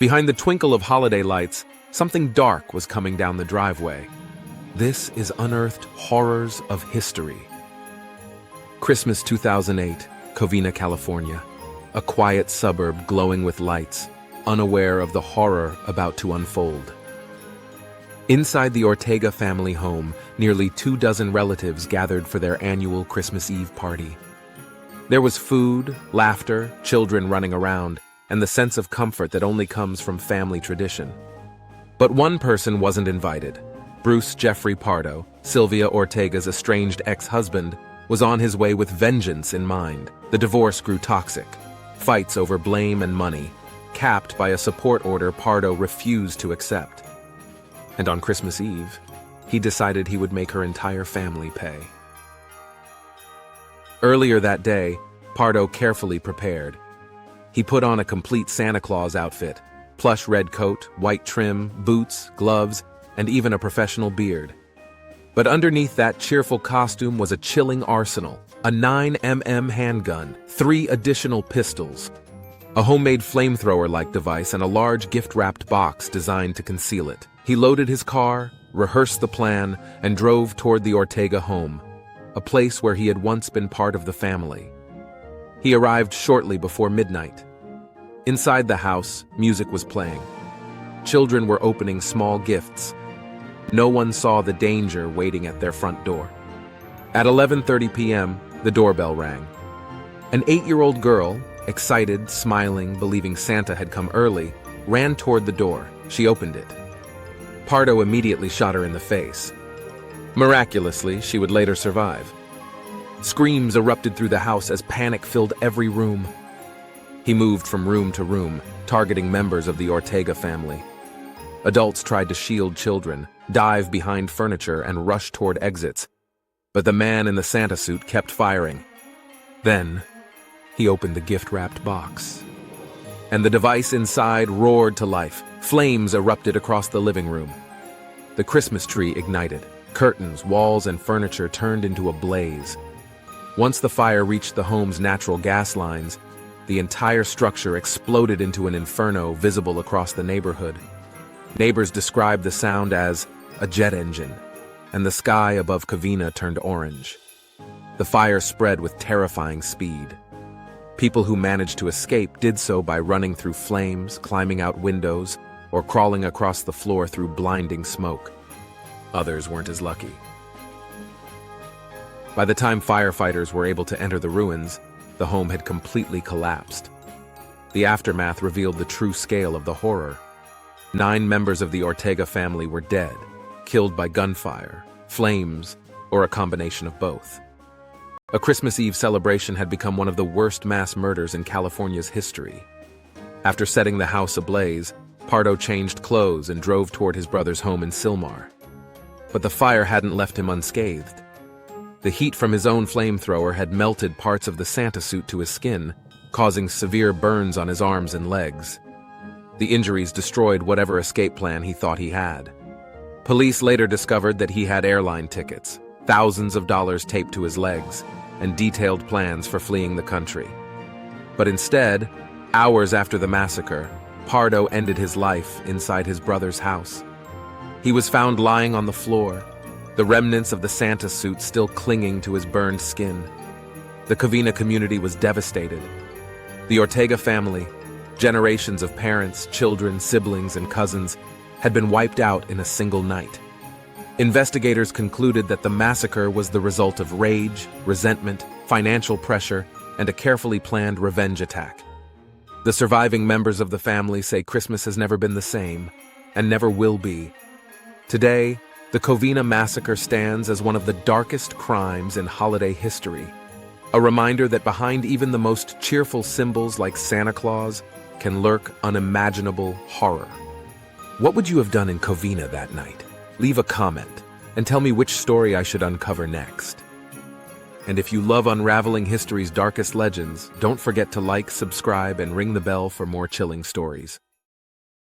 Behind the twinkle of holiday lights, something dark was coming down the driveway. This is Unearthed Horrors of History. Christmas 2008, Covina, California. A quiet suburb glowing with lights, unaware of the horror about to unfold. Inside the Ortega family home, nearly 24 relatives gathered for their annual Christmas Eve party. There was food, laughter, children running around, and the sense of comfort that only comes from family tradition. But one person wasn't invited. Bruce Jeffrey Pardo, Sylvia Ortega's estranged ex-husband, was on his way with vengeance in mind. The divorce grew toxic. Fights over blame and money, capped by a support order Pardo refused to accept. And on Christmas Eve, he decided he would make her entire family pay. Earlier that day, Pardo carefully prepared. He put on a complete Santa Claus outfit, plush red coat, white trim, boots, gloves, and even a professional beard. But underneath that cheerful costume was a chilling arsenal, a 9mm handgun, 3 additional pistols, a homemade flamethrower-like device, and a large gift-wrapped box designed to conceal it. He loaded his car, rehearsed the plan, and drove toward the Ortega home, a place where he had once been part of the family. He arrived shortly before midnight. Inside the house, music was playing. Children were opening small gifts. No one saw the danger waiting at their front door. At 11:30 p.m., the doorbell rang. An 8-year-old girl, excited, smiling, believing Santa had come early, ran toward the door. She opened it. Pardo immediately shot her in the face. Miraculously, she would later survive. Screams erupted through the house as panic filled every room. He moved from room to room, targeting members of the Ortega family. Adults tried to shield children, dive behind furniture, and rush toward exits. But the man in the Santa suit kept firing. Then, he opened the gift-wrapped box. And the device inside roared to life. Flames erupted across the living room. The Christmas tree ignited. Curtains, walls, and furniture turned into a blaze. Once the fire reached the home's natural gas lines, the entire structure exploded into an inferno visible across the neighborhood. Neighbors described the sound as a jet engine, and the sky above Covina turned orange. The fire spread with terrifying speed. People who managed to escape did so by running through flames, climbing out windows, or crawling across the floor through blinding smoke. Others weren't as lucky. By the time firefighters were able to enter the ruins, the home had completely collapsed. The aftermath revealed the true scale of the horror. 9 members of the Ortega family were dead, killed by gunfire, flames, or a combination of both. A Christmas Eve celebration had become one of the worst mass murders in California's history. After setting the house ablaze, Pardo changed clothes and drove toward his brother's home in Sylmar. But the fire hadn't left him unscathed. The heat from his own flamethrower had melted parts of the Santa suit to his skin, causing severe burns on his arms and legs. The injuries destroyed whatever escape plan he thought he had. Police later discovered that he had airline tickets, thousands of dollars taped to his legs, and detailed plans for fleeing the country. But instead, hours after the massacre, Pardo ended his life inside his brother's house. He was found lying on the floor, the remnants of the Santa suit still clinging to his burned skin. The Covina community was devastated. The Ortega family, generations of parents, children, siblings, and cousins, had been wiped out in a single night. Investigators concluded that the massacre was the result of rage, resentment, financial pressure, and a carefully planned revenge attack. The surviving members of the family say Christmas has never been the same, and never will be. Today, the Covina Massacre stands as one of the darkest crimes in holiday history, a reminder that behind even the most cheerful symbols like Santa Claus can lurk unimaginable horror. What would you have done in Covina that night? Leave a comment and tell me which story I should uncover next. And if you love unraveling history's darkest legends, don't forget to like, subscribe, and ring the bell for more chilling stories.